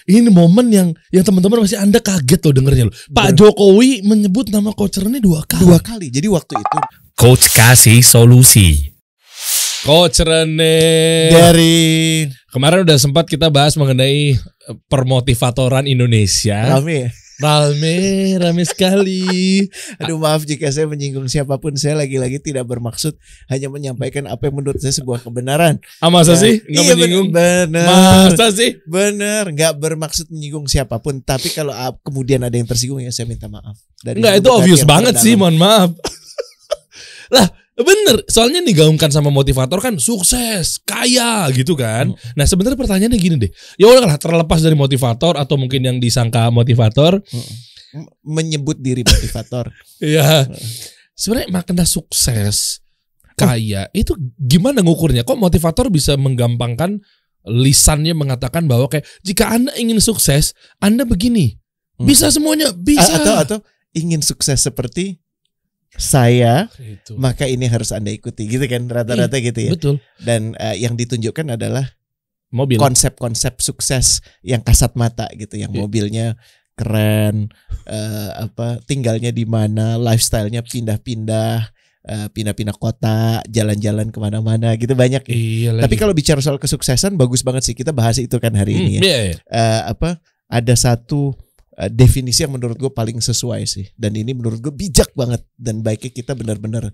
Ini momen yang teman-teman masih Anda kaget loh dengernya loh. Pak Jokowi menyebut nama Coach Rene 2 kali. 2 kali. Jadi waktu itu Coach kasih solusi. Coach Rene. dari Kemarin udah sempat kita bahas mengenai permotivatoran Indonesia. Rame sekali. Aduh, maaf jika saya menyinggung siapapun. Saya lagi-lagi tidak bermaksud hanya menyampaikan apa yang menurut saya sebuah kebenaran. Masa sih? Nggak Iya, menyinggung? bener. Masa sih? Bener, nggak bermaksud menyinggung siapapun. Tapi kalau kemudian ada yang tersinggung ya saya minta maaf. Enggak, itu obvious banget sih, mohon maaf. Lah, bener. Soalnya digaungkan sama motivator kan sukses, kaya gitu kan. Nah, sebenarnya pertanyaannya gini deh. Ya udahlah, terlepas dari motivator atau mungkin yang disangka motivator, menyebut diri motivator. ya. Sebenarnya makna sukses, kaya itu gimana ngukurnya? Kok motivator bisa menggampangkan lisannya mengatakan bahwa kayak jika Anda ingin sukses, Anda begini. Bisa semuanya, bisa. Atau ingin sukses seperti saya, Itu. maka ini harus Anda ikuti gitu kan, rata-rata gitu ya. Betul. Dan yang ditunjukkan adalah Mobil. konsep-konsep sukses yang kasat mata gitu, yang mobilnya keren, tinggalnya di mana, lifestyle-nya pindah-pindah kota, jalan-jalan kemana-mana gitu banyak ya. Iya lagi. Tapi kalau bicara soal kesuksesan bagus banget sih, kita bahas itu kan hari ini ya. Iya. Ada satu definisi yang menurut gue paling sesuai sih, dan ini menurut gue bijak banget dan baiknya kita benar-benar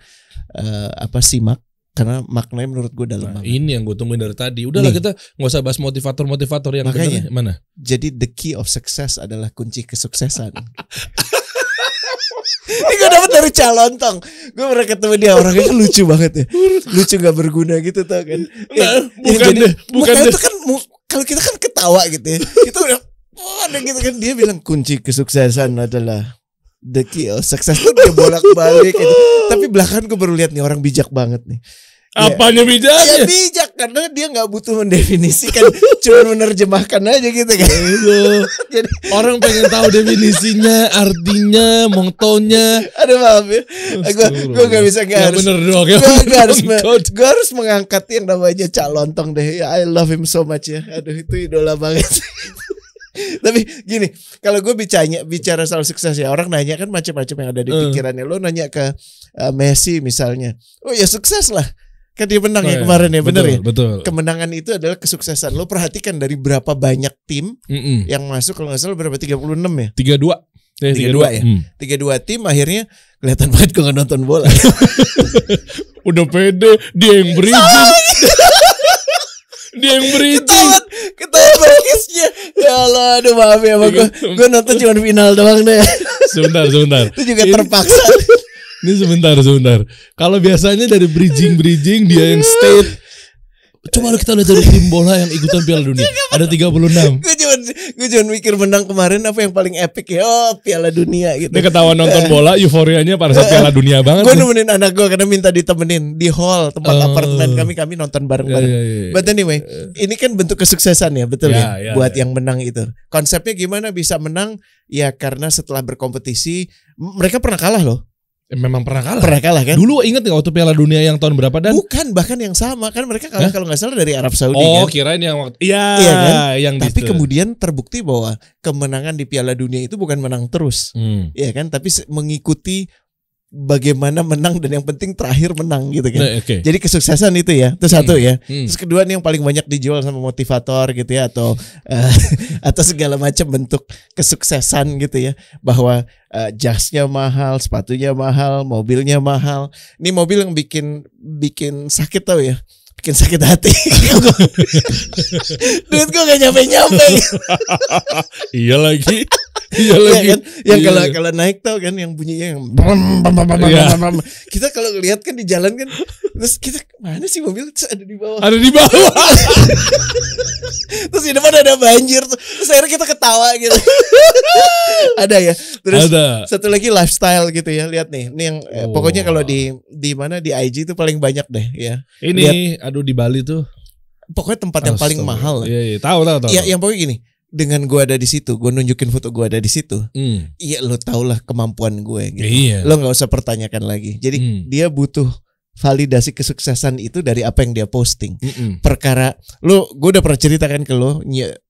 simak karena maknanya menurut gue dalam banget. Ini yang gue tungguin dari tadi. Udahlah kita nggak usah bahas motivator yang Makanya, bener. Mana? Jadi the key of success adalah kunci kesuksesan. Ini gue dapet dari Calontong. Gue pernah ketemu dia, orangnya kan lucu banget ya. Lucu gak berguna gitu tau kan. Bukan itu kan kalau kita kan ketawa gitu ya. Itu udah ada gitu kan, dia bilang kunci kesuksesan adalah the key of success. Tuh dia bolak-balik gitu. Tapi belakangan gue baru lihat nih orang bijak banget nih. Apanya bijak? Ya bijak karena dia nggak butuh mendefinisikan, cuma menerjemahkan aja gitu kan. Jadi orang pengen tahu definisinya, artinya, motonya. Aduh maaf ya, gue nggak bisa harus. Bener dong ya. Gue harus mengangkat yang namanya Calontong deh. I love him so much ya. Aduh itu idola banget. Tapi gini, kalau gue bicara soal sukses ya, orang nanya kan macam-macam yang ada di pikirannya. Lo nanya ke Messi misalnya, oh ya sukses lah, kan dia menang ya kemarin ya, bener ya. Betul. Kemenangan itu adalah kesuksesan. Lo perhatikan dari berapa banyak tim yang masuk, kalau nggak salah berapa, 36 ya? 32 ya. 32 tim akhirnya kelihatan banget gue nggak nonton bola. Udah pede, dia yang bridging. Dia yang bridging. Ketahuan berkisnya. Ya Allah, aduh maaf ya, gue nonton cuma final doang deh. Sebentar. Itu juga terpaksa. Ini sebentar. Kalau biasanya dari bridging dia yang state. Coba kita lihat dari tim bola yang ikutan Piala Dunia. Ada 36. Gue cuma mikir menang kemarin apa yang paling epic ya. Oh, Piala Dunia gitu. Ini ketahuan nonton bola, euforianya pada saat Piala Dunia banget. Gue nemenin anak gue karena minta ditemenin di hall tempat apartemen kami nonton bareng-bareng. Iya. But anyway, ini kan bentuk kesuksesan ya, betul ya. Buat yang menang itu. Konsepnya gimana bisa menang? Ya karena setelah berkompetisi mereka pernah kalah loh. Memang pernah kalah kan? Dulu inget gak waktu Piala Dunia yang tahun berapa dan? Bukan, bahkan yang sama kan mereka kalah kalau nggak salah dari Arab Saudi Oh, kan? kirain yang waktu. Iya kan? Yang tapi kemudian terbukti bahwa kemenangan di Piala Dunia itu bukan menang terus, iya kan? Tapi mengikuti bagaimana menang dan yang penting terakhir menang gitu kan. Jadi kesuksesan itu ya, itu satu ya. Terus kedua nih yang paling banyak dijual sama motivator gitu ya, atau segala macam bentuk kesuksesan gitu ya, bahwa jasnya mahal, sepatunya mahal, mobilnya mahal. Ini mobil yang bikin sakit tau ya. Bikin sakit hati. Duit gue gak nyampe. Iya lagi. Kan? Yang kalau naik tau kan yang bunyinya yang kita kalau lihat kan di jalan kan, terus kita mana sih mobil, terus ada di bawah. Terus di depan ada banjir, terus akhirnya kita ketawa gitu. Ada ya. Terus satu lagi lifestyle gitu ya. Lihat nih, ini yang pokoknya kalau di mana di IG itu paling banyak deh ya. Ini di Bali tuh. Pokoknya tempat yang paling mahal. Iya, tahu. Ya, yang pokoknya gini. Dengan gue ada di situ, gue nunjukin foto gue ada di situ. Iya, lo tau lah kemampuan gue gitu. Iya. Lo nggak usah pertanyakan lagi. Jadi dia butuh validasi kesuksesan itu dari apa yang dia posting. Perkara gue udah pernah ceritakan ke lo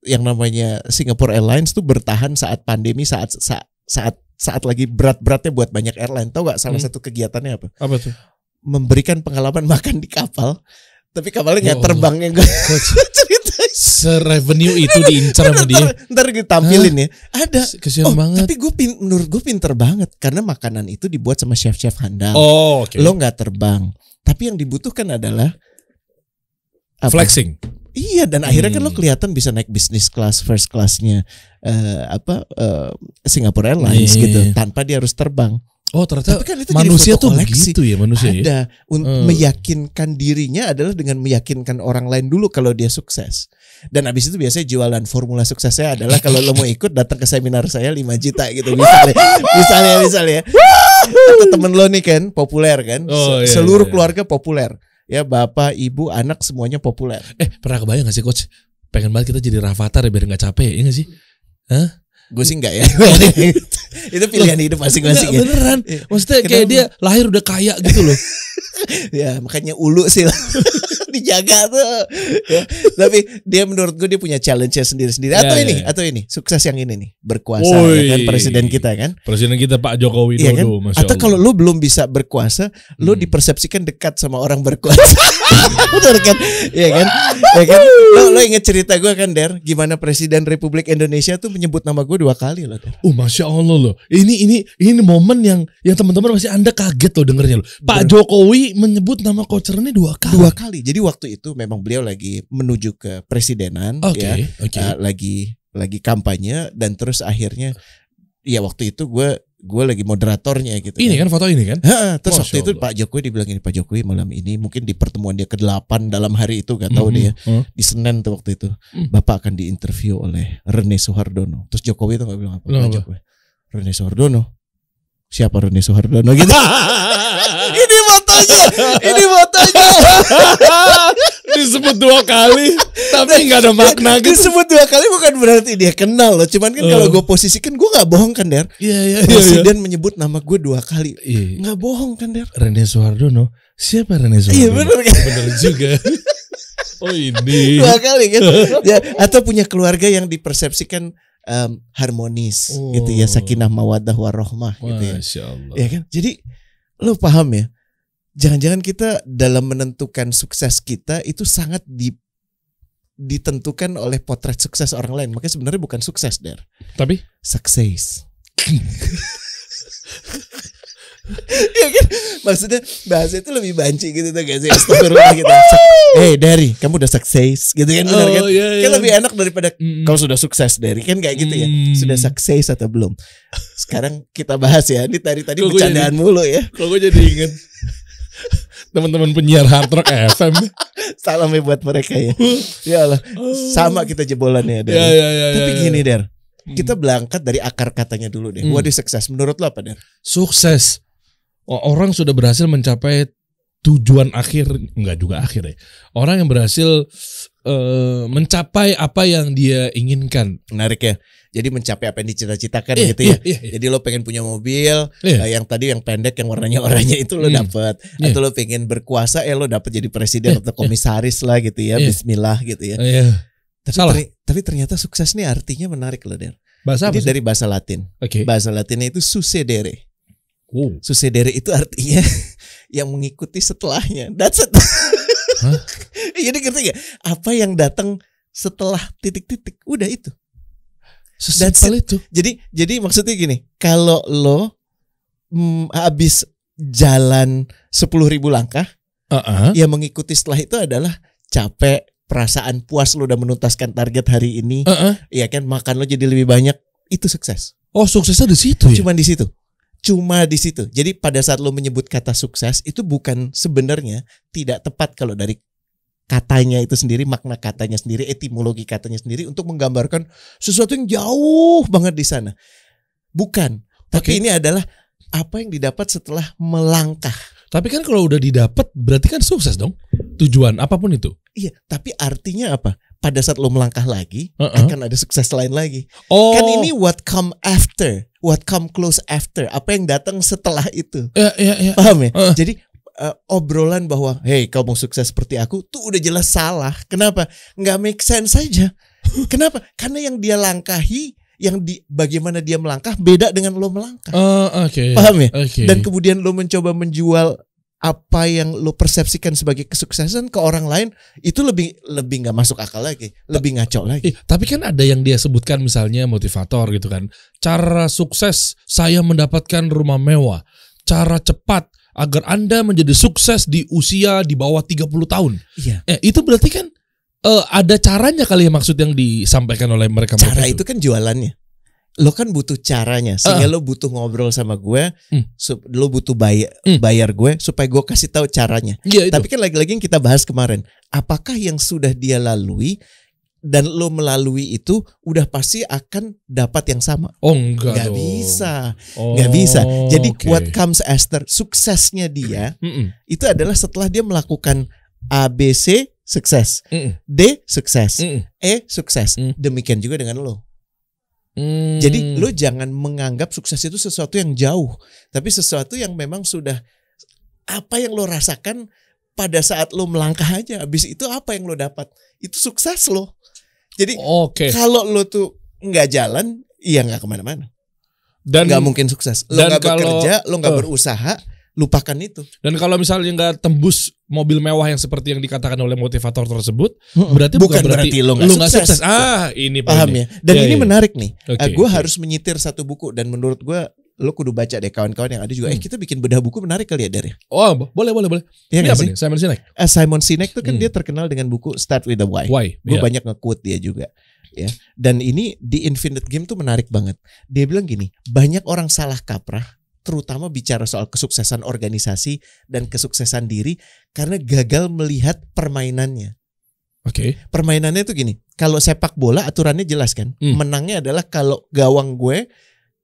yang namanya Singapore Airlines tuh bertahan saat pandemi, saat lagi berat-beratnya buat banyak airline. Tahu gak salah satu kegiatannya apa? Apa tuh? Memberikan pengalaman makan di kapal, tapi kapalnya nggak terbang yang gue ceritain. Se-revenue itu diincar sama dia. Ntar ditampilin ya. Ada. Kesian banget. Tapi menurut gue pinter banget karena makanan itu dibuat sama chef-chef handal. Okay. Lo nggak terbang, tapi yang dibutuhkan adalah flexing. Iya, dan akhirnya kan lo kelihatan bisa naik business class, first classnya Singapore Airlines gitu, tanpa dia harus terbang. Oh, ternyata kan itu manusia tuh begitu ya manusia. Ada meyakinkan dirinya adalah dengan meyakinkan orang lain dulu kalau dia sukses. Dan abis itu biasanya jualan formula suksesnya adalah kalau lo mau ikut datang ke seminar saya 5 juta gitu misalnya. Atau temen lo nih kan populer kan, seluruh keluarga populer. Ya bapak, ibu, anak semuanya populer. Pernah kebayang gak sih coach? Pengen banget kita jadi Rafathar ya biar gak capek, ya gak sih? Hah? Gue sih enggak ya. Itu pilihan hidup masing-masing ya. Beneran. Maksudnya kayak dia lahir udah kaya gitu loh. Ya makanya ulu sih lah. Dijaga tuh ya. Tapi dia menurut gue dia punya challenge-nya sendiri-sendiri. Atau ini sukses yang ini nih, berkuasa ya kan, presiden kita kan. Presiden kita Pak Jokowi Widodo, kan? Masya Atau Allah. kalau lu belum bisa berkuasa, lu dipersepsikan dekat sama orang berkuasa. Betul kan? Iya kan? Ya kan? Lo inget cerita gue kan, Der, gimana Presiden Republik Indonesia tuh menyebut nama gue 2 kali loh. Masya Allah loh. Ini momen yang teman-teman masih Anda kaget loh dengernya loh. Pak Jokowi menyebut nama Coach Rene 2 kali. 2 kali. Jadi waktu itu memang beliau lagi menuju ke presidenan, lagi kampanye, dan terus akhirnya ya waktu itu gue lagi moderatornya gitu. Ini kan foto ini kan? Terus waktu itu Pak Jokowi dibilang ini, Pak Jokowi malam ini mungkin di pertemuan dia ke-8 dalam hari itu, gak tahu dia di Senin tuh waktu itu, Bapak akan diinterview oleh Rene Soehardono. Terus Jokowi tuh gak bilang apa? Pak Jokowi, Rene Soehardono, siapa Rene Soehardono gitu. Ini fotonya. Disebut 2 kali tapi gak ada makna gitu. Disebut 2 kali bukan berarti dia kenal loh. Cuman kan kalau gue posisikan, gue gak bohong kan, Der. Iya. Presiden menyebut nama gue 2 kali. Gak bohong kan, Der. Rene Soehardono. Siapa Rene Soehardono? Iya bener kan. Bener juga. Ini 2 kali kan. Ya, atau punya keluarga yang dipersepsikan harmonis gitu ya, sakinah mawaddah warahmah gitu ya. Masya Allah. Ya kan? Jadi lo paham ya, jangan-jangan kita dalam menentukan sukses kita itu sangat ditentukan oleh potret sukses orang lain. Makanya sebenarnya bukan sukses, Der, tapi sukses. Ya kan? Maksudnya bahasa itu lebih banci gitu tuh gak sih? Astagfirullah gitu. Dari kamu udah sukses gitu kan, benar kan? Kan lebih enak daripada kau sudah sukses, dari kan kayak gitu ya. Sudah sukses atau belum? Sekarang kita bahas ya. Ini tadi bercandaan mulu ya. Kalau gue jadi inget teman-teman penyiar Hard Rock FM. Salam ya buat mereka ya. Ya Allah. Sama kita jebolannya, Der. Tapi gini, Der. Kita berangkat dari akar katanya dulu deh. What is success? Menurut lo apa, Der? Sukses, orang sudah berhasil mencapai tujuan akhir, enggak juga akhir ya. Orang yang berhasil mencapai apa yang dia inginkan. Menarik ya. Jadi mencapai apa yang dicita-citakan gitu ya. Jadi lo pengen punya mobil, yang tadi yang pendek yang warnanya oranye itu lo dapet. Atau lo pengen berkuasa, lo dapet jadi presiden atau komisaris lah gitu ya. Bismillah gitu ya. Tapi ternyata sukses nih artinya menarik loh, Der. Bahasa apa? Ini dari bahasa Latin. Bahasa Latinnya itu succedere. Succedere itu artinya yang mengikuti setelahnya. That's it. Jadi ngerti gak? Apa yang datang setelah titik-titik, udah itu. Sesimpel itu. Jadi maksudnya gini, kalau lo habis jalan 10.000 langkah, yang mengikuti setelah itu adalah capek, perasaan puas lo udah menuntaskan target hari ini, ya kan, makan lo jadi lebih banyak, itu sukses. Oh, suksesnya di situ ya? Cuma di situ. Jadi pada saat lo menyebut kata sukses itu bukan sebenarnya tidak tepat kalau dari katanya itu sendiri, makna katanya sendiri, etimologi katanya sendiri untuk menggambarkan sesuatu yang jauh banget di sana. Bukan. Tapi ini adalah apa yang didapat setelah melangkah. Tapi kan kalau udah didapat berarti kan sukses dong. Tujuan apapun itu. Iya, tapi artinya apa? Pada saat lo melangkah lagi, akan ada sukses lain lagi. Kan ini what come after, what come close after, apa yang datang setelah itu. Ya. Paham ya? Jadi obrolan bahwa hey kau mau sukses seperti aku tuh udah jelas salah. Kenapa? Nggak make sense saja. Kenapa? Karena yang dia langkahi, bagaimana dia melangkah beda dengan lo melangkah. Paham ya? Dan kemudian lo mencoba menjual apa yang lo persepsikan sebagai kesuksesan ke orang lain, itu lebih nggak masuk akal lagi, lebih ngaco lagi. Tapi kan ada yang dia sebutkan misalnya motivator gitu kan. Cara sukses saya mendapatkan rumah mewah. Cara cepat agar Anda menjadi sukses di usia di bawah 30 tahun. Iya. Itu berarti kan ada caranya kali ya, maksud yang disampaikan oleh mereka. Cara itu kan jualannya. Lo kan butuh caranya, sehingga lo butuh ngobrol sama gue, lo butuh bayar gue supaya gue kasih tahu caranya. Tapi kan lagi-lagi yang kita bahas kemarin, apakah yang sudah dia lalui dan lo melalui itu udah pasti akan dapat yang sama? Enggak bisa, nggak bisa. Jadi what comes after suksesnya dia itu adalah setelah dia melakukan A, B, C sukses, D sukses, E sukses. Demikian juga dengan lo. Jadi lo jangan menganggap sukses itu sesuatu yang jauh, tapi sesuatu yang memang sudah apa yang lo rasakan pada saat lo melangkah aja. Habis itu apa yang lo dapat, itu sukses lo. Jadi kalau lo tuh nggak jalan, ya nggak kemana-mana. Dan nggak mungkin sukses. Lo nggak bekerja, lo nggak berusaha, lupakan itu. Dan kalau misalnya nggak tembus mobil mewah yang seperti yang dikatakan oleh motivator tersebut, berarti bukan berarti lo nggak sukses. Ini paham ya. Dan ini menarik nih. Gue harus menyitir satu buku, dan menurut gue lo kudu baca deh, kawan-kawan yang ada juga. Kita bikin bedah buku menarik kali ya, Dar. Boleh. Ya, ini apa nih? Simon Sinek. Simon Sinek tuh kan dia terkenal dengan buku Start with the Why. Gue banyak nge-quote dia juga. Ya. Dan ini di Infinite Game tuh menarik banget. Dia bilang gini, banyak orang salah kaprah, terutama bicara soal kesuksesan organisasi dan kesuksesan diri, karena gagal melihat permainannya. Permainannya itu gini, kalau sepak bola aturannya jelas kan, menangnya adalah kalau gawang gue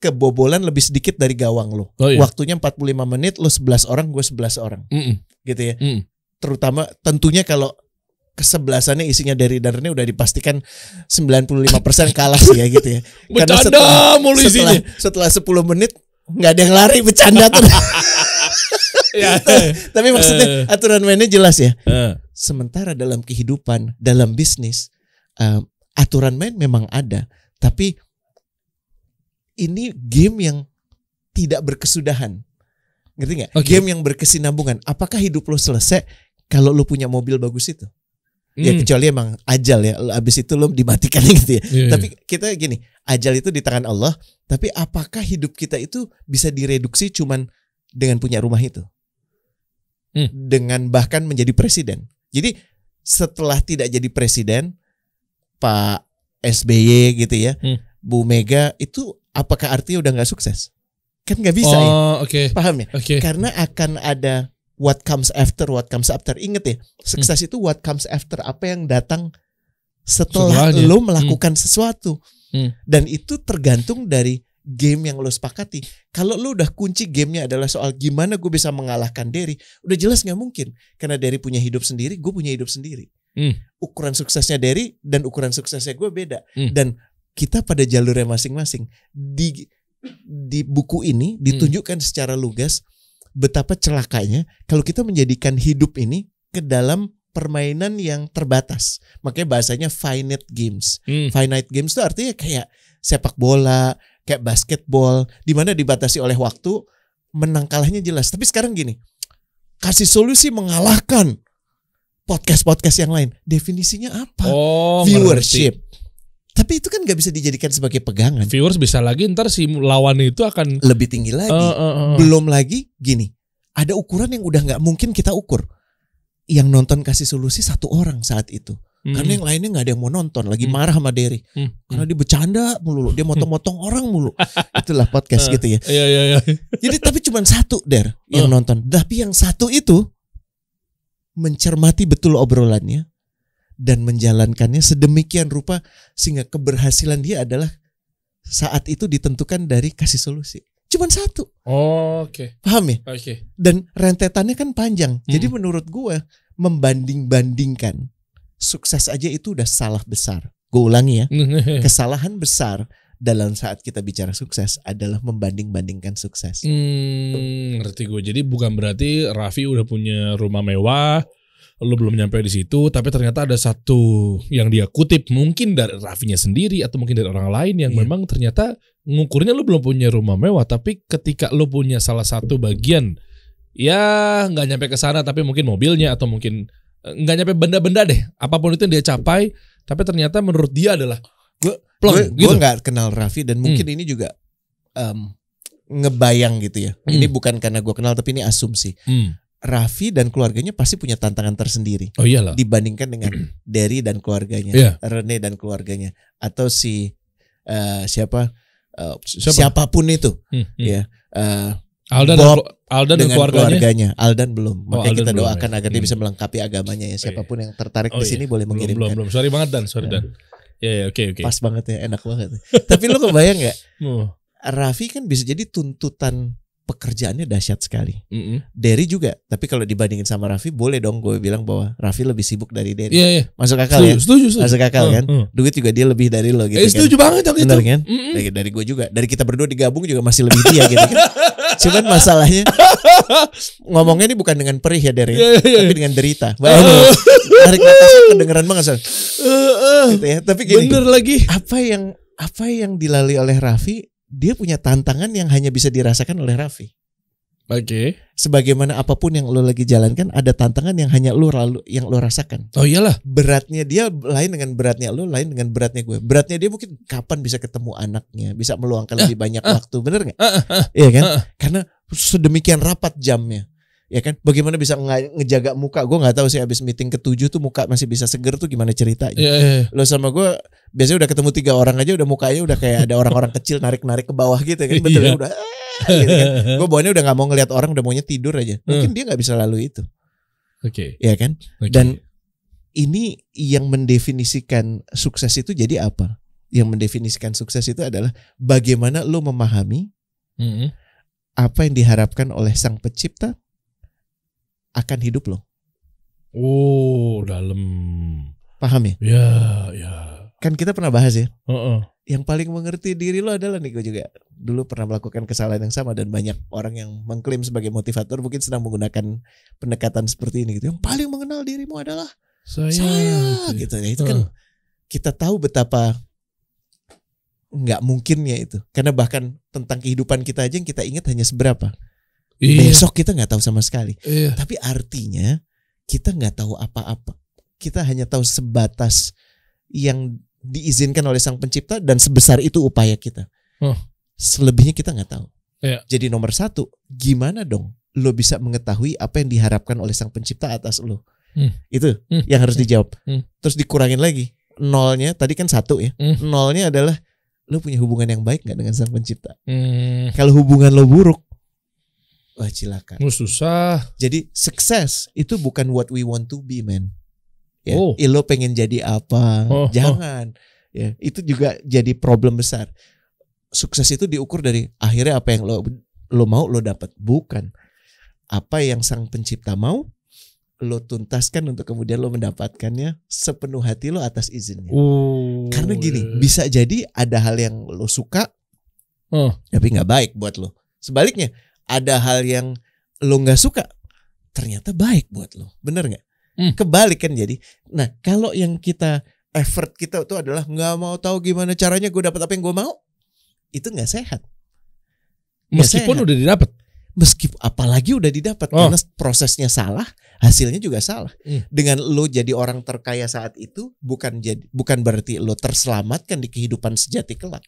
kebobolan lebih sedikit dari gawang lo. Waktunya 45 menit, lo 11 orang, gue 11 orang. Gitu ya. Terutama tentunya kalau kesebelasannya isinya dari darahnya udah dipastikan 95% kalah sih ya gitu ya. Karena setelah 10 menit nggak ada yang lari, bercanda tuh. Tapi maksudnya aturan mainnya jelas ya. Sementara dalam kehidupan, dalam bisnis, aturan main memang ada, tapi ini game yang tidak berkesudahan. Ngerti nggak? Game yang berkesinambungan. Apakah hidup lo selesai kalau lo punya mobil bagus itu? Ya kecuali emang ajal ya, abis itu lo dimatikan gitu ya. Tapi kita gini, ajal itu di tangan Allah. Tapi apakah hidup kita itu bisa direduksi cuman dengan punya rumah itu, dengan bahkan menjadi presiden? Jadi setelah tidak jadi presiden, Pak SBY gitu ya, Bu Mega, itu apakah artinya udah nggak sukses? Kan nggak bisa ya. Paham ya? Karena akan ada what comes after. Ingat ya, sukses itu what comes after, apa yang datang setelah lo melakukan sesuatu. Dan itu tergantung dari game yang lo sepakati. Kalau lo udah kunci gamenya adalah soal gimana gue bisa mengalahkan Derry, udah jelas nggak mungkin. Karena Derry punya hidup sendiri, gue punya hidup sendiri. Ukuran suksesnya Derry dan ukuran suksesnya gue beda. Dan kita pada jalurnya masing-masing. Di buku ini ditunjukkan secara lugas betapa celakanya kalau kita menjadikan hidup ini ke dalam permainan yang terbatas. Makanya bahasanya finite games. Finite games itu artinya kayak sepak bola, kayak basketball, di mana dibatasi oleh waktu, menang kalahnya jelas. Tapi sekarang gini, kasih solusi mengalahkan podcast-podcast yang lain. Definisinya apa? Viewership. Tapi itu kan gak bisa dijadikan sebagai pegangan. Viewers bisa lagi ntar si lawan itu akan lebih tinggi lagi. Belum lagi gini, ada ukuran yang udah gak mungkin kita ukur. Yang nonton kasih solusi 1 orang saat itu. Karena yang lainnya gak ada yang mau nonton. Lagi marah sama Derry. Karena dia bercanda mulu, dia motong-motong orang mulu. Itulah podcast gitu ya. Jadi tapi cuma 1 Der yang nonton. Tapi yang 1 itu mencermati betul obrolannya dan menjalankannya sedemikian rupa sehingga keberhasilan dia adalah saat itu ditentukan dari kasih solusi. Cuman 1. Paham ya? Dan rentetannya kan panjang. Jadi menurut gue membanding-bandingkan sukses aja itu udah salah besar. Gue ulangi ya, kesalahan besar dalam saat kita bicara sukses adalah membanding-bandingkan sukses. Ngerti gue. Jadi bukan berarti Raffi udah punya rumah mewah, lo belum nyampe di situ, tapi ternyata ada satu yang dia kutip mungkin dari Raffinya sendiri atau mungkin dari orang lain yang memang ternyata ngukurnya lo belum punya rumah mewah, tapi ketika lo punya salah satu bagian ya nggak nyampe ke sana, tapi mungkin mobilnya atau mungkin nggak nyampe benda-benda deh, apapun itu yang dia capai, tapi ternyata menurut dia adalah gue nggak kenal Raffi dan mungkin ini juga ngebayang gitu ya. Ini bukan karena gue kenal tapi ini asumsi. Raffi dan keluarganya pasti punya tantangan tersendiri. Oh iyalah. Dibandingkan dengan Derry dan keluarganya, Rene dan keluarganya, atau siapapun itu, ya. Aldan dan keluarganya. Aldan belum. Makanya kita belum, doakan agar dia bisa melengkapi agamanya ya. Siapapun yang tertarik di sini boleh mengirimkan. Belum. Sorry banget Dan. Ya, oke. Pas banget ya, enak banget. Tapi lo kebayang nggak? Raffi kan bisa jadi tuntutan pekerjaannya dahsyat sekali. Derry juga. Tapi kalau dibandingin sama Raffi, boleh dong gue bilang bahwa Raffi lebih sibuk dari Derry. Masuk akal ya? Setuju. Masuk akal kan? Duit juga dia lebih dari lo gitu kan? Setuju banget yang bener itu. Kan? Dari gue juga. Dari kita berdua digabung juga masih lebih dia gitu kan? Cuman masalahnya ngomongnya ini bukan dengan perih ya Derry, tapi dengan derita. Tarik nafas kedengeran banget Son. Gitu ya. Tapi gini, bener lagi. Apa yang dilalui oleh Raffi, dia punya tantangan yang hanya bisa dirasakan oleh Raffi. Oke. Sebagaimana apapun yang lo lagi jalankan, ada tantangan yang hanya lo rasakan. Oh iyalah. Beratnya dia lain dengan beratnya lo, lain dengan beratnya gue. Beratnya dia mungkin kapan bisa ketemu anaknya, bisa meluangkan lebih banyak waktu, bener nggak? Iya kan? Karena sedemikian rapat jamnya. Ya kan, bagaimana bisa ngejaga muka? Gue nggak tahu sih, abis meeting ke-7 tuh muka masih bisa seger tuh gimana ceritanya? Lo sama gue biasanya udah ketemu 3 orang aja udah mukanya udah kayak ada orang-orang kecil narik ke bawah gitu kan, betul udah gitu kan. Gue bawaannya udah nggak mau ngelihat orang, udah maunya tidur aja. Mungkin dia nggak bisa lalu itu. Oke. Ya kan? Dan ini yang mendefinisikan sukses itu jadi apa? Yang mendefinisikan sukses itu adalah bagaimana lo memahami apa yang diharapkan oleh Sang Pencipta akan hidup lo. Oh, dalam. Paham ya? Ya. Kan kita pernah bahas ya. Yang paling mengerti diri lo adalah nih, gue juga dulu pernah melakukan kesalahan yang sama dan banyak orang yang mengklaim sebagai motivator mungkin sedang menggunakan pendekatan seperti ini gitu. Yang paling mengenal dirimu adalah saya gitu ya. Itu kan kita tahu betapa nggak mungkinnya itu. Karena bahkan tentang kehidupan kita aja yang kita ingat hanya seberapa. Besok kita nggak tahu sama sekali. Tapi artinya kita nggak tahu apa-apa. Kita hanya tahu sebatas yang diizinkan oleh Sang Pencipta dan sebesar itu upaya kita. Selebihnya kita nggak tahu. Jadi nomor 1, gimana dong lo bisa mengetahui apa yang diharapkan oleh Sang Pencipta atas lo? Itu yang harus dijawab. Terus dikurangin lagi. Nolnya tadi kan 1 ya. Nolnya adalah lo punya hubungan yang baik nggak dengan Sang Pencipta? Kalau hubungan lo buruk, wah cilaka. Susah. Jadi sukses itu bukan what we want to be, man. Ya, lo pengen jadi apa? Jangan. Ya, itu juga jadi problem besar. Sukses itu diukur dari akhirnya apa yang lo mau lo dapat, bukan apa yang Sang Pencipta mau lo tuntaskan untuk kemudian lo mendapatkannya sepenuh hati lo atas izinnya. Karena gini, bisa jadi ada hal yang lo suka tapi nggak baik buat lo. Sebaliknya, ada hal yang lo nggak suka ternyata baik buat lo, bener nggak? Kebalik kan jadi. Nah kalau yang kita effort kita itu adalah nggak mau tahu gimana caranya gue dapat apa yang gue mau, itu nggak sehat. Meskipun udah didapat. Apalagi udah didapat karena prosesnya salah, hasilnya juga salah. Dengan lo jadi orang terkaya saat itu bukan berarti lo terselamatkan di kehidupan sejati kelak.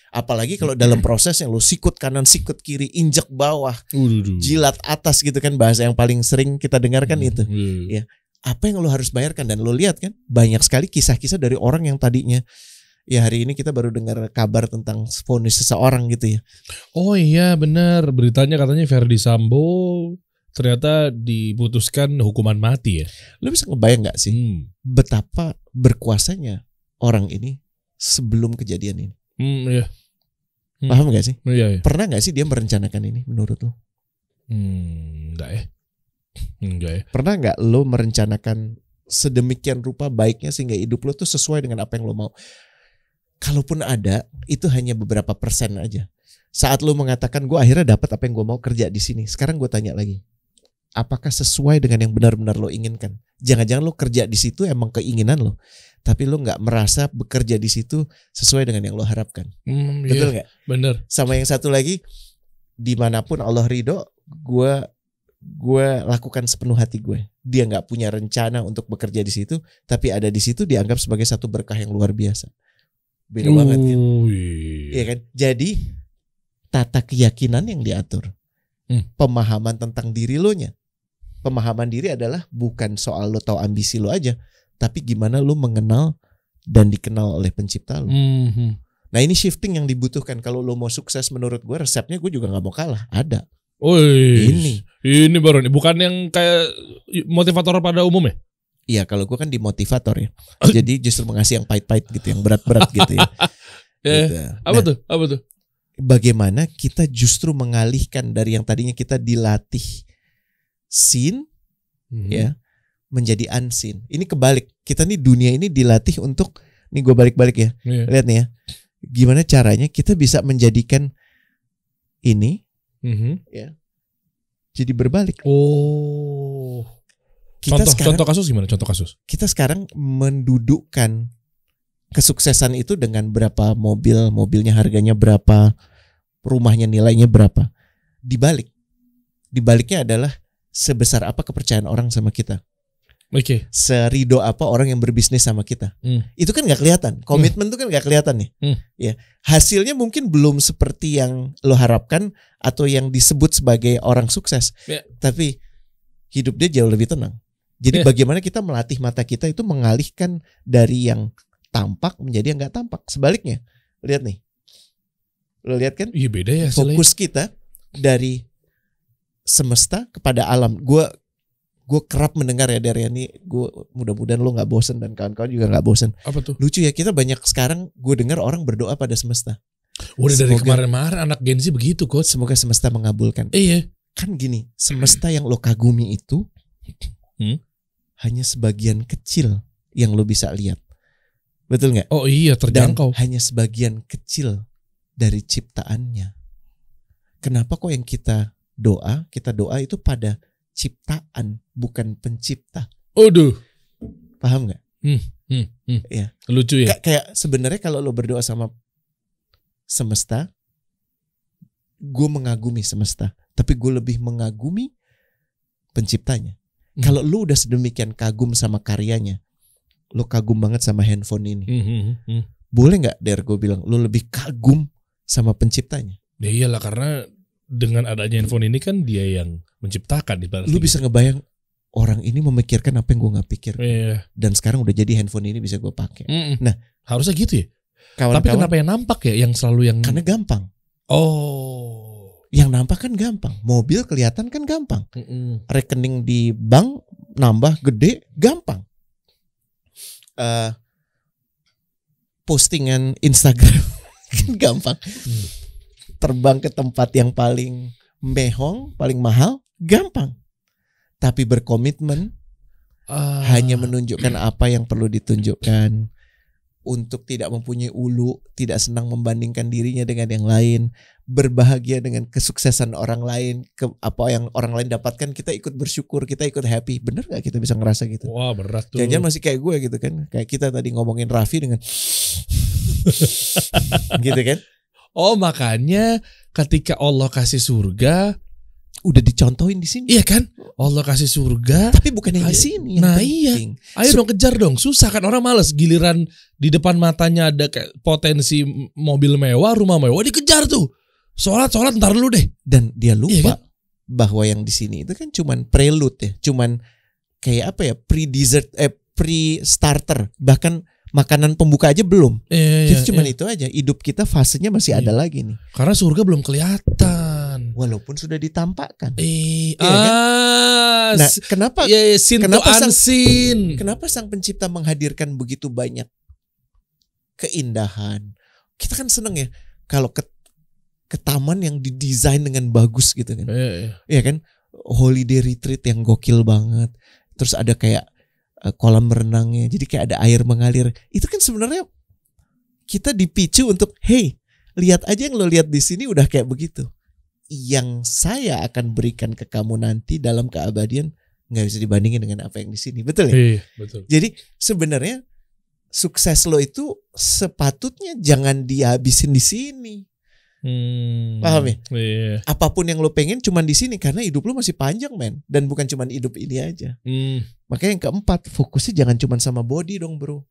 Apalagi kalau dalam prosesnya lo sikut kanan, sikut kiri, injek bawah, jilat atas gitu kan, bahasa yang paling sering kita dengarkan itu. Ya, apa yang lo harus bayarkan, dan lo lihat kan banyak sekali kisah-kisah dari orang yang tadinya. Ya hari ini kita baru dengar kabar tentang vonis seseorang gitu ya. Oh iya benar, beritanya katanya Ferdy Sambo ternyata diputuskan hukuman mati ya. Lo bisa ngebayang gak sih betapa berkuasanya orang ini sebelum kejadian ini? Iya. Paham gak sih? Iya. Pernah gak sih dia merencanakan ini menurut lo? Enggak ya. Pernah gak lo merencanakan sedemikian rupa baiknya sehingga hidup lo tuh sesuai dengan apa yang lo mau? Kalaupun ada, itu hanya beberapa persen aja. Saat lu mengatakan gue akhirnya dapat apa yang gue mau kerja di sini. Sekarang gue tanya lagi, apakah sesuai dengan yang benar-benar lo inginkan? Jangan-jangan lo kerja di situ emang keinginan lo, tapi lo nggak merasa bekerja di situ sesuai dengan yang lo harapkan. Betul nggak? Bener. Sama yang satu lagi, dimanapun Allah ridho, gue lakukan sepenuh hati gue. Dia nggak punya rencana untuk bekerja di situ, tapi ada di situ dianggap sebagai satu berkah yang luar biasa. Beda banget kan? Iya kan? Jadi tata keyakinan yang diatur, pemahaman tentang diri lo nya. Pemahaman diri adalah bukan soal lo tahu ambisi lo aja, tapi gimana lo mengenal dan dikenal oleh pencipta lo. Nah ini shifting yang dibutuhkan. Kalau lo mau sukses, menurut gue resepnya gue juga nggak mau kalah. Ada. Ini baru nih, bukan yang kayak motivator pada umum ya? Iya, kalau gue kan dimotivator ya. Jadi justru mengasih yang pahit-pahit gitu, yang berat-berat gitu ya. Gitu. Apa tuh? Bagaimana kita justru mengalihkan dari yang tadinya kita dilatih seen ya menjadi unseen. Ini kebalik. Kita nih dunia ini dilatih untuk, nih gue balik-balik ya. Lihat nih ya. Gimana caranya kita bisa menjadikan ini ya jadi berbalik. Contoh kasus gimana? Contoh kasus. Kita sekarang mendudukkan kesuksesan itu dengan berapa mobilnya harganya berapa, rumahnya nilainya berapa. Dibaliknya adalah sebesar apa kepercayaan orang sama kita. Oke. Serido apa orang yang berbisnis sama kita. Itu kan nggak kelihatan. Komitmen itu kan nggak kelihatan nih. Ya, hasilnya mungkin belum seperti yang lo harapkan atau yang disebut sebagai orang sukses. Tapi hidup dia jauh lebih tenang. Jadi bagaimana kita melatih mata kita itu mengalihkan dari yang tampak menjadi yang nggak tampak. Sebaliknya, lihat nih, lo lihat kan? Iya beda ya. Fokus kita dari semesta kepada alam. Gue kerap mendengar ya dari ini. Gue mudah-mudahan lo nggak bosen dan kawan-kawan juga nggak bosen. Apa tuh? Lucu ya, kita banyak sekarang gue dengar orang berdoa pada semesta. Udah dari kemarin-kemarin anak Gen Z begitu kok. Semoga semesta mengabulkan. Iya. Kan gini, semesta yang lo kagumi itu hanya sebagian kecil yang lo bisa lihat. Betul nggak? Oh iya, terjangkau. Dan hanya sebagian kecil dari ciptaannya. Kenapa kok yang kita doa itu pada ciptaan, bukan pencipta? Aduh. Paham nggak? Ya. Lucu ya. Kayak sebenarnya kalau lo berdoa sama semesta, gue mengagumi semesta, tapi gue lebih mengagumi penciptanya. Kalau lu udah sedemikian kagum sama karyanya, lu kagum banget sama handphone ini, boleh nggak gue bilang lu lebih kagum sama penciptanya? Ya iyalah, karena dengan adanya handphone ini kan dia yang menciptakan. Lu bisa ngebayang orang ini memikirkan apa yang gue nggak pikir. Dan sekarang udah jadi handphone ini bisa gue pakai. Nah, harusnya gitu ya. Kawan-kawan, tapi kenapa yang nampak ya, yang selalu yang? Karena gampang. Yang nampak kan gampang. Mobil kelihatan kan gampang. Rekening di bank nambah gede gampang. Postingan Instagram kan gampang. Terbang ke tempat yang paling mehong, paling mahal gampang. Tapi berkomitmen hanya menunjukkan apa yang perlu ditunjukkan, untuk tidak mempunyai ulu, tidak senang membandingkan dirinya dengan yang lain, berbahagia dengan kesuksesan orang lain, apa yang orang lain dapatkan kita ikut bersyukur, kita ikut happy. Bener gak kita bisa ngerasa gitu? Wah berat tuh. Jangan masih kayak gue gitu kan, kayak kita tadi ngomongin Raffi dengan gitu kan. Makanya ketika Allah kasih surga, udah dicontohin di sini. Iya kan? Allah kasih surga. Tapi bukan yang di sini. Nah iya. Ayo dong kejar dong. Susah kan, orang malas. Giliran di depan matanya ada kayak potensi mobil mewah, rumah mewah, dikejar tuh. Sholat ntar dulu deh. Dan dia lupa iya kan? Bahwa yang di sini itu kan cuman prelude ya. Cuman kayak apa ya? Pre-dessert, pre-starter. Bahkan makanan pembuka aja belum. Jadi cuman itu aja. Hidup kita fasenya masih ada lagi nih. Karena surga belum kelihatan. Walaupun sudah ditampakkan. Kan? Nah, kenapa kenapa sang pencipta menghadirkan begitu banyak keindahan? Kita kan seneng ya kalau ke taman yang didesain dengan bagus gitu kan. Iya kan? Holiday retreat yang gokil banget. Terus ada kayak kolam renangnya. Jadi kayak ada air mengalir. Itu kan sebenarnya kita dipicu untuk, hey, lihat aja yang lo lihat di sini udah kayak begitu. Yang saya akan berikan ke kamu nanti dalam keabadian nggak bisa dibandingin dengan apa yang di sini, betul ya? Iya, betul. Jadi sebenarnya sukses lo itu sepatutnya jangan dihabisin di sini. Paham ya? Iya. Apapun yang lo pengen cuman di sini karena hidup lo masih panjang, men, dan bukan cuman hidup ini aja. Makanya yang keempat, fokusnya jangan cuman sama body dong, bro.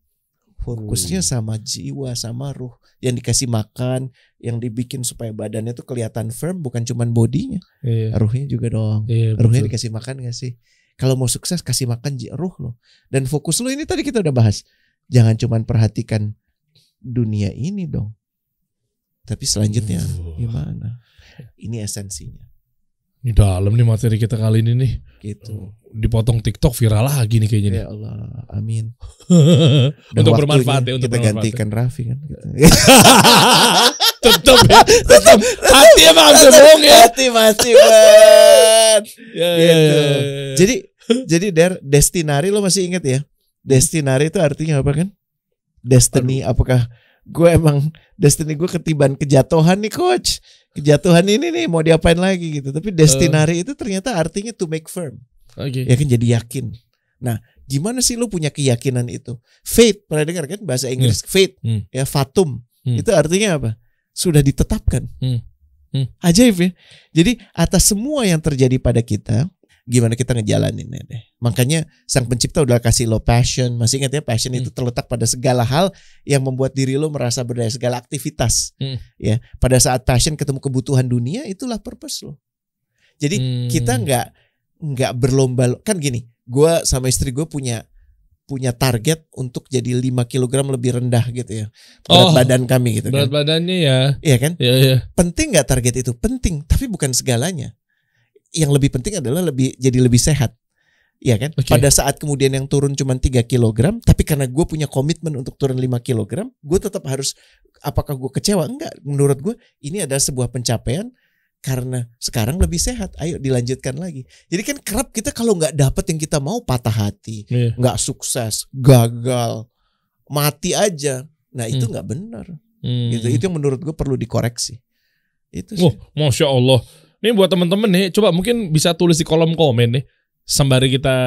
Fokusnya sama jiwa, sama ruh, yang dikasih makan, yang dibikin supaya badannya tuh kelihatan firm, bukan cuman bodinya, ruhnya juga dong. Ruhnya dikasih makan gak sih? Kalau mau sukses kasih makan ruh lo. Dan fokus lo ini tadi kita udah bahas, jangan cuman perhatikan dunia ini dong, tapi selanjutnya gimana? Ini esensinya. Ini dalam nih materi kita kali ini nih. Gitu. Dipotong TikTok viral lagi nih kayaknya nih. Ya Allah, amin. Untuk bermanfaat ya, untuk kita gantikan Raffi kan. Tetap ya, tetap hati emang bisa bohong ya. Hati masih banget. Ya. Jadi destinari lo masih inget ya? Destinari itu artinya apa kan? Destiny. Apakah gue emang destiny gue ketiban kejatuhan nih, coach? Kejatuhan ini nih mau diapain lagi gitu. Tapi destinari itu ternyata artinya to make firm. Ya kan, jadi yakin. Nah, gimana sih lo punya keyakinan itu? Faith, pernah dengar kan bahasa Inggris? Faith, ya fatum. Itu artinya apa? Sudah ditetapkan. Ajaib ya. Jadi atas semua yang terjadi pada kita, gimana kita ngejalaninnya deh. Makanya Sang Pencipta udah kasih lo passion. Masih ingat ya, passion itu terletak pada segala hal yang membuat diri lo merasa berdaya, segala aktivitas. Ya, pada saat passion ketemu kebutuhan dunia, itulah purpose lo. Jadi kita nggak berlomba. Kan gini, gue sama istri gue punya target untuk jadi 5 kg lebih rendah gitu ya, berat badan kami gitu. Berat badannya ya. Iya kan? Iya. Penting nggak target itu? Penting, tapi bukan segalanya. Yang lebih penting adalah jadi lebih sehat. Iya kan? Okay. Pada saat kemudian yang turun cuma 3 kg, tapi karena gue punya komitmen untuk turun 5 kg, gue tetap harus, apakah gue kecewa? Enggak. Menurut gue ini adalah sebuah pencapaian karena sekarang lebih sehat. Ayo dilanjutkan lagi. Jadi kan kerap kita kalau nggak dapet yang kita mau patah hati, nggak sukses, gagal, mati aja. Nah itu nggak benar. Gitu. Itu yang menurut gue perlu dikoreksi. Itu sih. Masya Allah. Ini buat teman-teman nih, coba mungkin bisa tulis di kolom komen nih, sembari kita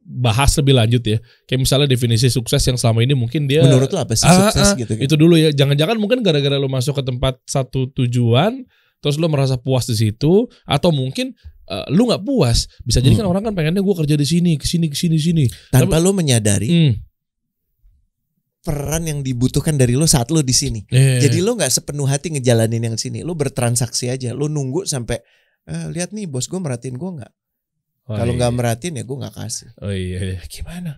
bahas lebih lanjut ya. Kayak misalnya definisi sukses yang selama ini mungkin dia, menurut lo apa sih sukses gitu kan? Itu dulu ya. Jangan-jangan mungkin gara-gara lo masuk ke tempat satu tujuan, terus lo merasa puas di situ, atau mungkin lo nggak puas. Bisa jadi kan orang kan pengennya gue kerja di sini, kesini. Tanpa lo menyadari peran yang dibutuhkan dari lo saat lo di sini. Jadi lo nggak sepenuh hati ngejalanin yang sini. Lo bertransaksi aja. Lo nunggu sampai lihat nih bos gue merhatiin gue nggak. Kalau nggak merhatiin ya gue nggak kasih. Gimana?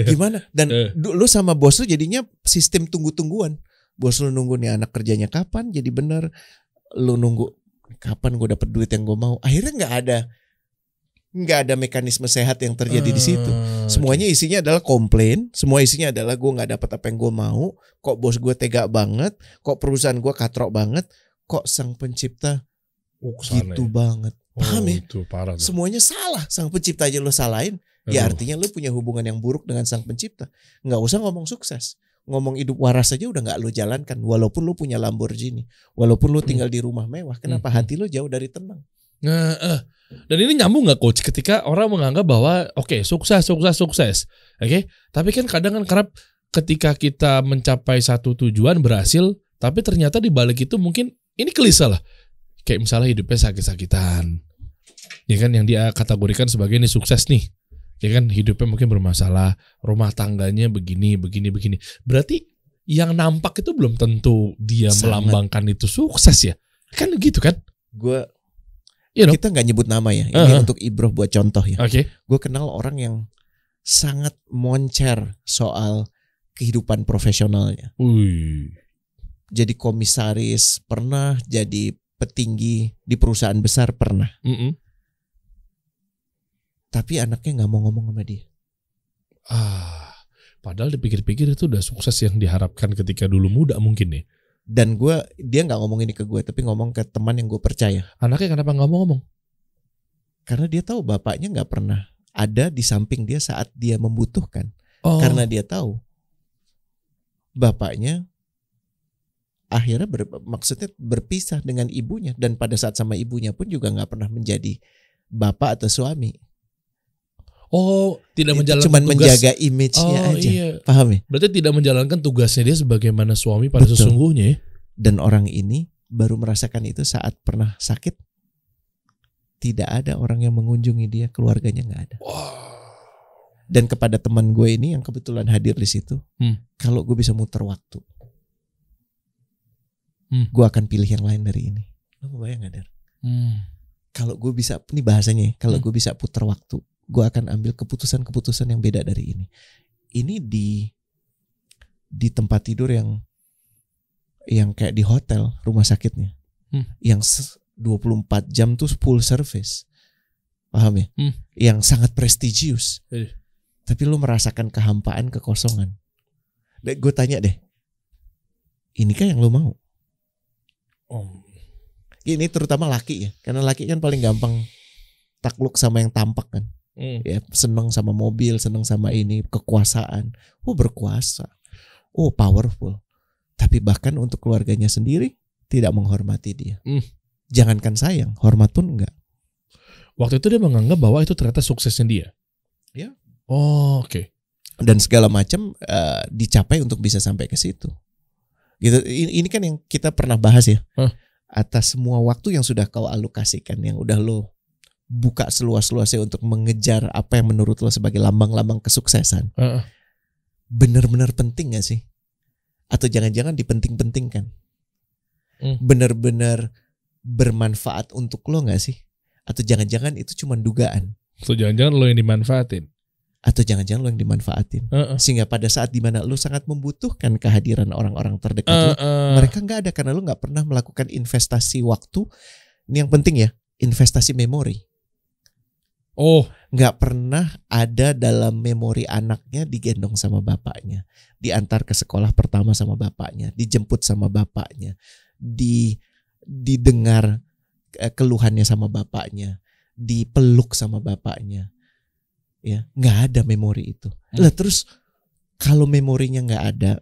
Gimana? Dan lo sama bos lo jadinya sistem tunggu-tungguan. Bos lo nunggu nih anak kerjanya kapan jadi bener. Lo nunggu kapan gue dapet duit yang gue mau. Akhirnya nggak ada mekanisme sehat yang terjadi di situ. Semuanya isinya adalah komplain. Semua isinya adalah gue nggak dapat apa yang gue mau. Kok bos gue tega banget. Kok perusahaan gue katrok banget. Kok Sang Pencipta gitu banget. Paham ya? Itu parah. Semuanya salah. Sang Pencipta aja lo salahin. Ya artinya lo punya hubungan yang buruk dengan Sang Pencipta. Nggak usah ngomong sukses. Ngomong hidup waras aja udah gak lo jalankan. Walaupun lo punya Lamborghini, walaupun lo tinggal di rumah mewah, kenapa hati lo jauh dari tenang? Dan ini nyambung gak coach ketika orang menganggap bahwa sukses. Tapi kan kadang kan kerap ketika kita mencapai satu tujuan berhasil, tapi ternyata di balik itu mungkin ini klise lah. Kayak misalnya hidupnya sakit-sakitan, ya kan, yang dia kategorikan sebagai ini sukses nih. Ya kan, hidupnya mungkin bermasalah, rumah tangganya begini. Berarti yang nampak itu belum tentu dia melambangkan itu sukses ya. Kan gitu kan? Kita nggak nyebut nama ya. Ini untuk Ibroh buat contoh ya. Gue kenal orang yang sangat moncer soal kehidupan profesionalnya. Jadi komisaris pernah, jadi petinggi di perusahaan besar pernah. Tapi anaknya nggak mau ngomong sama dia. Padahal dipikir-pikir itu udah sukses yang diharapkan ketika dulu muda mungkin nih. Dan dia nggak ngomong ini ke gue, tapi ngomong ke teman yang gue percaya. Anaknya kenapa nggak mau ngomong? Karena dia tahu bapaknya nggak pernah ada di samping dia saat dia membutuhkan. Karena dia tahu bapaknya akhirnya maksudnya berpisah dengan ibunya, dan pada saat sama ibunya pun juga nggak pernah menjadi bapak atau suami. Oh, tidak menjalankan cuman tugas, menjaga image-nya aja. Iya. Paham ya? Berarti tidak menjalankan tugasnya dia sebagaimana suami pada sesungguhnya. Dan orang ini baru merasakan itu saat pernah sakit. Tidak ada orang yang mengunjungi dia, keluarganya nggak ada. Wow. Dan kepada teman gue ini yang kebetulan hadir di situ, kalau gue bisa muter waktu, gue akan pilih yang lain dari ini. Lo bayang gak, Der? Kalau gue bisa, ini bahasanya, kalau gue bisa putar waktu, gue akan ambil keputusan-keputusan yang beda dari ini. Ini di tempat tidur yang kayak di hotel, rumah sakitnya, yang 24 jam tuh full service, paham ya? Yang sangat prestisius. Tapi lu merasakan kehampaan, kekosongan. Gue tanya deh, ini kan yang lu mau? Ini terutama laki ya, karena laki kan paling gampang takluk sama yang tampak kan. Ya, seneng sama mobil, seneng sama ini, kekuasaan. Berkuasa, powerful. Tapi bahkan untuk keluarganya sendiri tidak menghormati dia. Jangankan sayang, hormat pun enggak. Waktu itu dia menganggap bahwa itu ternyata suksesnya dia. Ya. Oh, oke. Dan segala macam dicapai untuk bisa sampai ke situ. Gitu. Ini kan yang kita pernah bahas ya. Atas semua waktu yang sudah kau alokasikan, yang udah lo buka seluas-luasnya untuk mengejar apa yang menurut lo sebagai lambang-lambang kesuksesan. Benar-benar penting gak sih? Atau jangan-jangan dipenting-pentingkan? Benar-benar bermanfaat untuk lo gak sih? Atau jangan-jangan itu cuma dugaan? Atau jangan-jangan lo yang dimanfaatin? Atau jangan-jangan lo yang dimanfaatin? Sehingga pada saat dimana lo sangat membutuhkan kehadiran orang-orang terdekat lo, mereka gak ada karena lo gak pernah melakukan investasi waktu. Ini yang penting ya, investasi memori. Gak pernah ada dalam memori anaknya digendong sama bapaknya, diantar ke sekolah pertama sama bapaknya, dijemput sama bapaknya, didengar keluhannya sama bapaknya, dipeluk sama bapaknya. Ya, nggak ada memori itu. Lah terus kalau memorinya nggak ada,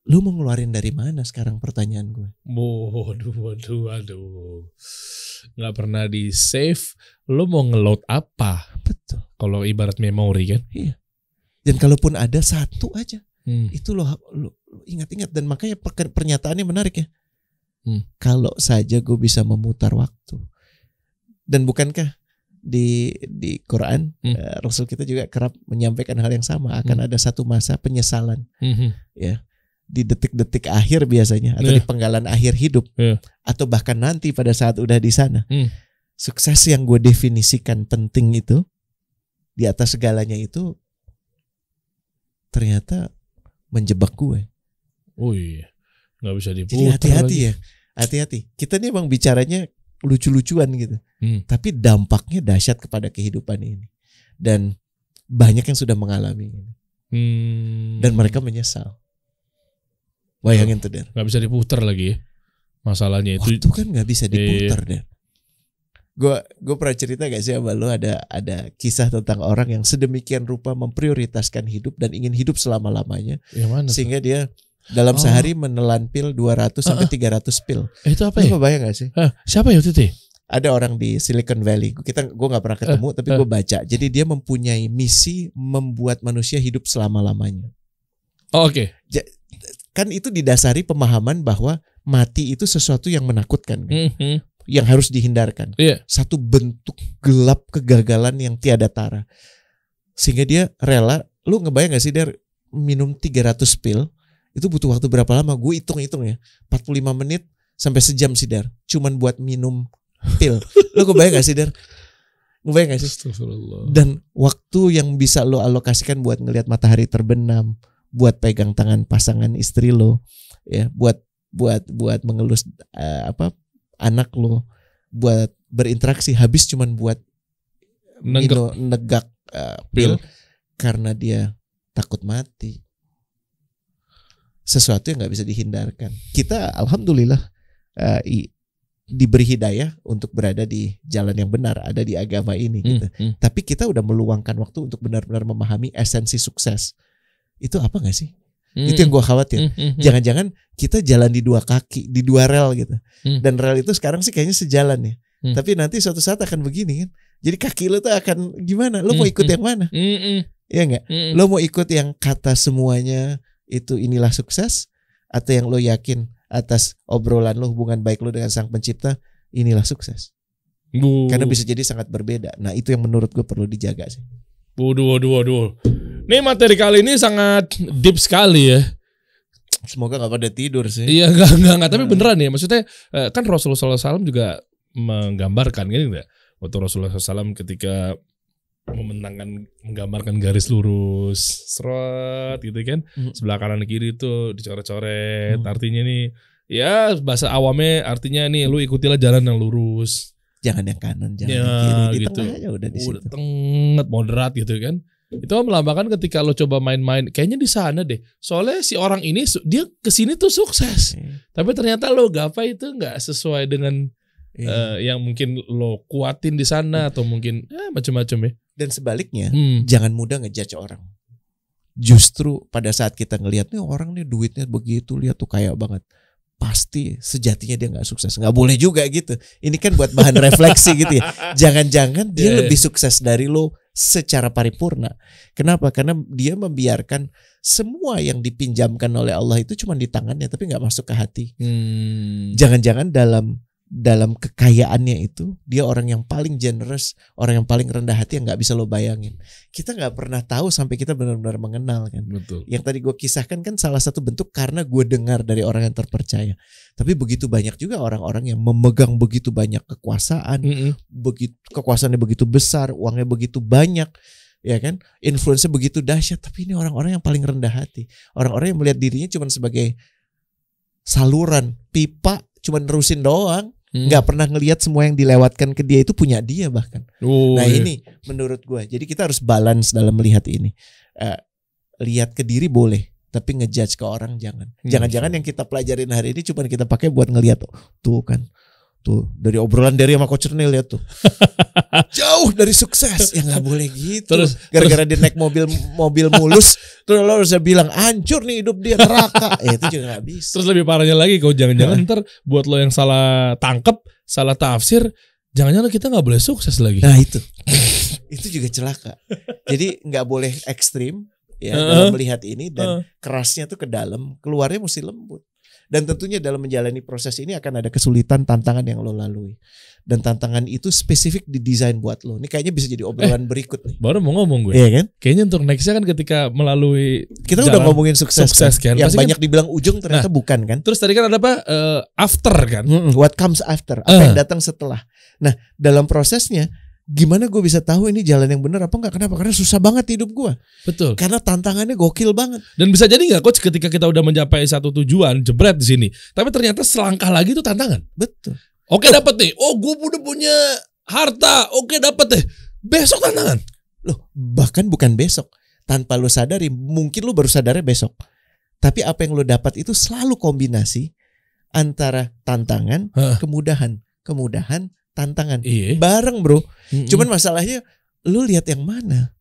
lu mau ngeluarin dari mana sekarang, pertanyaan gue? Waduh. Nggak pernah di save, lu mau ngeload apa? Betul. Kalau ibarat memori kan? Iya. Dan kalaupun ada satu aja, itu lo ingat-ingat. Dan makanya pernyataannya menarik ya. Kalau saja gue bisa memutar waktu. Dan bukankah di Quran Rasul kita juga kerap menyampaikan hal yang sama, akan ada satu masa penyesalan, ya, di detik-detik akhir biasanya, atau di penggalan akhir hidup, atau bahkan nanti pada saat udah di sana. Sukses yang gue definisikan penting itu, di atas segalanya itu ternyata menjebak gue. Nggak bisa diputar. Jadi hati-hati ya, hati-hati. Kita nih emang bicaranya lucu-lucuan gitu, tapi dampaknya dahsyat kepada kehidupan ini. Dan banyak yang sudah mengalami ini, dan mereka menyesal. Bayangin tuh, Der. Nggak bisa diputar lagi ya, masalahnya itu. Waktu kan nggak bisa diputar, Der. Gue pernah cerita gak sih sama lo, ada kisah tentang orang yang sedemikian rupa memprioritaskan hidup dan ingin hidup selama-lamanya, sehingga dia dalam sehari menelan pil 200 sampai 300 pil. Itu apa ya? Lo bayang gak sih? Siapa ya itu? Ada orang di Silicon Valley. Gue gak pernah ketemu, tapi gue baca. Jadi dia mempunyai misi membuat manusia hidup selama-lamanya. Oke. Kan itu didasari pemahaman bahwa mati itu sesuatu yang menakutkan, kan? Yang harus dihindarkan. Satu bentuk gelap kegagalan yang tiada tara. Sehingga dia rela. Lu ngebayang gak sih, Der, minum 300 pil itu butuh waktu berapa lama? Gue hitung-hitung ya, 45 menit sampai sejam sih, Der, cuman buat minum pil. Lo kebayang gak sih, Der? Ngebayang gak sih? Dan waktu yang bisa lo alokasikan buat ngelihat matahari terbenam, buat pegang tangan pasangan istri lo, ya, buat mengelus anak lo, buat berinteraksi, habis cuman buat negak pil karena dia takut mati. Sesuatu yang gak bisa dihindarkan. Kita alhamdulillah diberi hidayah untuk berada di jalan yang benar, ada di agama ini gitu. Tapi kita udah meluangkan waktu untuk benar-benar memahami esensi sukses. Itu apa gak sih? Itu yang gue khawatir. Jangan-jangan kita jalan di 2 kaki, di 2 rel gitu. Dan rel itu sekarang sih kayaknya sejalan ya. Tapi nanti suatu saat akan begini kan. Jadi kaki lo tuh akan gimana? Lo mau ikut yang mana? Iya enggak? Lo mau ikut yang kata semuanya itu inilah sukses, atau yang lo yakin atas obrolan lo, hubungan baik lo dengan Sang Pencipta, inilah sukses. Karena bisa jadi sangat berbeda. Nah itu yang menurut gue perlu dijaga sih. Waduh. Nih materi kali ini sangat deep sekali ya. Semoga gak pada tidur sih. Iya enggak. Tapi beneran ya. Maksudnya kan Rasulullah SAW juga menggambarkan kan enggak? Waktu Rasulullah SAW ketika menggambarkan garis lurus, serot gitu kan. Sebelah kanan kiri tuh dicoret-coret. Artinya nih, ya bahasa awamnya artinya nih lu ikutilah jalan yang lurus. Jangan yang kanan, jangan yang kiri, di gitu. tengah aja udah di situ. Tengah moderat gitu kan. Itu melambangkan ketika lo coba main-main, kayaknya di sana deh. Soalnya si orang ini dia kesini tuh sukses, tapi ternyata lo gapai itu nggak sesuai dengan yang mungkin lo kuatin di sana atau mungkin macam-macam ya. Dan sebaliknya, jangan mudah ngejudge orang. Justru pada saat kita ngelihat nih orang nih duitnya begitu, lihat tuh kaya banget. Pasti sejatinya dia gak sukses. Gak boleh juga gitu. Ini kan buat bahan refleksi gitu ya. Jangan-jangan dia lebih sukses dari lo secara paripurna. Kenapa? Karena dia membiarkan semua yang dipinjamkan oleh Allah itu cuma di tangannya, tapi gak masuk ke hati. Jangan-jangan dalam kekayaannya itu dia orang yang paling generous, orang yang paling rendah hati yang gak bisa lo bayangin. Kita gak pernah tahu sampai kita benar-benar mengenal kan. Betul. Yang tadi gue kisahkan kan salah satu bentuk karena gue dengar dari orang yang terpercaya. Tapi begitu banyak juga orang-orang yang memegang begitu banyak kekuasaan, kekuasaannya begitu besar, uangnya begitu banyak, ya kan, influence-nya begitu dahsyat. Tapi ini orang-orang yang paling rendah hati, orang-orang yang melihat dirinya cuma sebagai saluran pipa, cuma nerusin doang. Nggak pernah ngelihat semua yang dilewatkan ke dia itu punya dia bahkan. Ini menurut gue. Jadi kita harus balance dalam melihat ini. Lihat ke diri boleh, tapi ngejudge ke orang jangan. Jangan-jangan yang kita pelajarin hari ini cuma kita pakai buat ngelihat tuh kan. Tuh dari obrolan dari sama Coach Ernil lihat tuh. Jauh dari sukses. Ya nggak boleh gitu. Terus gara-gara dia naik mobil mulus, terus lo harus bilang hancur nih hidup dia, neraka. Itu juga nggak bisa. Terus lebih parahnya lagi, kalau jangan-jangan ntar buat lo yang salah tangkep, salah tafsir, jangan-jangan kita nggak boleh sukses lagi. Nah itu juga celaka. Jadi nggak boleh ekstrim ya dalam melihat ini, dan kerasnya tuh ke dalam, keluarnya mesti lembut. Dan tentunya dalam menjalani proses ini akan ada kesulitan, tantangan yang lo lalui. Dan tantangan itu spesifik didesain buat lo. Ini kayaknya bisa jadi obrolan berikut nih. Baru mau ngomong gue. Iya kan? Kayaknya untuk nextnya kan ketika melalui kita udah ngomongin sukses kan? Yang banyak kan, dibilang ujung ternyata bukan kan? Terus tadi kan ada apa? After kan? What comes after? Apa yang datang setelah? Nah dalam prosesnya, gimana gue bisa tahu ini jalan yang benar apa enggak? Kenapa? Karena susah banget hidup gue. Betul. Karena tantangannya gokil banget. Dan bisa jadi nggak coach ketika kita udah mencapai satu tujuan, jebret di sini, tapi ternyata selangkah lagi itu tantangan. Betul. Oke dapat nih. Oh gue udah punya harta. Oke dapat deh. Besok tantangan. Loh bahkan bukan besok. Tanpa lo sadari, mungkin lo baru sadarnya besok. Tapi apa yang lo dapat itu selalu kombinasi antara tantangan, kemudahan, tantangan. Bareng bro. Cuman masalahnya lu lihat yang mana.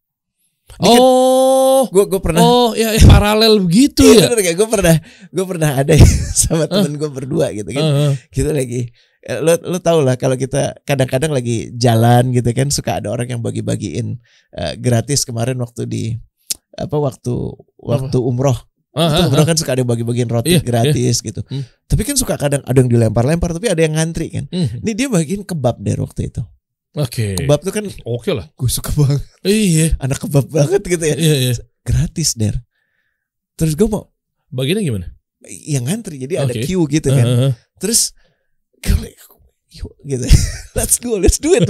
Gue pernah. Ya paralel begitu ya. Gue pernah ada sama temen gue berdua gitu kan. Kita lagi lu tau lah kalau kita kadang-kadang lagi jalan gitu kan, suka ada orang yang bagi-bagiin gratis. Kemarin waktu waktu umroh. Umroh kan suka ada yang bagi-bagiin roti gratis gitu. Tapi kan suka kadang ada yang dilempar-lempar, tapi ada yang ngantri kan. Ini dia bagiin kebab deh waktu itu. Kebab tuh kan lah. Gue suka banget. Anak kebab banget gitu ya. Gratis der. Terus gue mau bagiannya gimana? Yang ngantri, jadi ada queue gitu kan. Terus yuk gitu. Let's do it.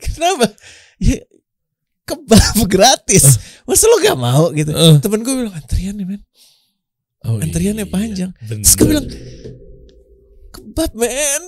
Kenapa? Ya, kebab gratis. Masa lo gak mau gitu? Temen gue bilang antrian nih men. Antriannya panjang. Terus gue bilang kebab men.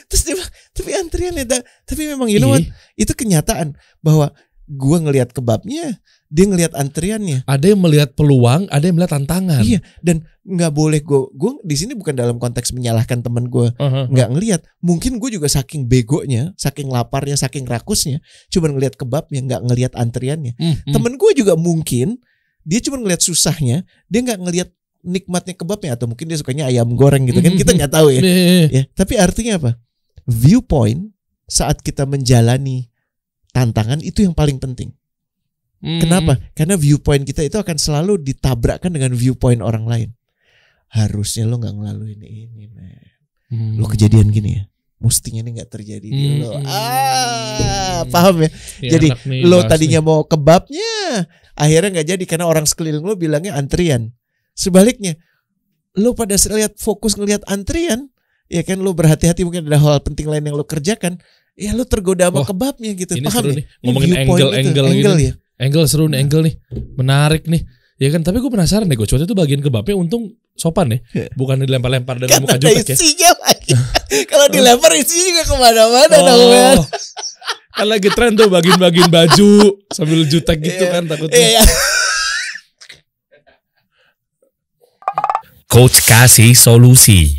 Terus dia bilang tapi antriannya tapi memang you know what? Itu kenyataan bahwa gue ngelihat kebabnya, dia ngelihat antriannya. Ada yang melihat peluang, ada yang melihat tantangan. Iya, dan nggak boleh gue di sini bukan dalam konteks menyalahkan teman gue nggak ngelihat. Mungkin gue juga saking begonya, saking laparnya, saking rakusnya, cuma ngelihat kebabnya, nggak ngelihat antriannya. Temen gue juga mungkin Dia cuma ngelihat susahnya, dia nggak ngelihat nikmatnya kebabnya, atau mungkin dia sukanya ayam goreng gitu kan, kita nggak tahu ya. Ya, tapi artinya apa? Viewpoint saat kita menjalani tantangan itu yang paling penting. Kenapa? Karena viewpoint kita itu akan selalu ditabrakkan dengan viewpoint orang lain. Harusnya lo nggak ngelaluin ini, man. Lo kejadian gini ya, mestinya ini nggak terjadi di lo. Paham ya? Jadi nih, lo tadinya mau kebabnya, akhirnya nggak jadi karena orang sekeliling lo bilangnya antrian. Sebaliknya, lo pada fokus ngelihat antrian, ya kan, lo berhati-hati, mungkin ada hal penting lain yang lo kerjakan, ya lo tergoda sama kebabnya gitu. Ini paham seru ya? Nih. Ngomongin angle ya. Angle seru nih, angle nih, menarik nih. Ya kan, tapi gue penasaran deh, waktu itu bagian kebabnya untung sopan ya, bukan dilempar-lempar dari muka jutek ya. Isinya lagi. Kalau dilempar isinya juga kemana-mana dong, man. Kan lagi tren tuh bagian-bagian baju sambil jutek gitu kan takutnya. Coach kasih solusi.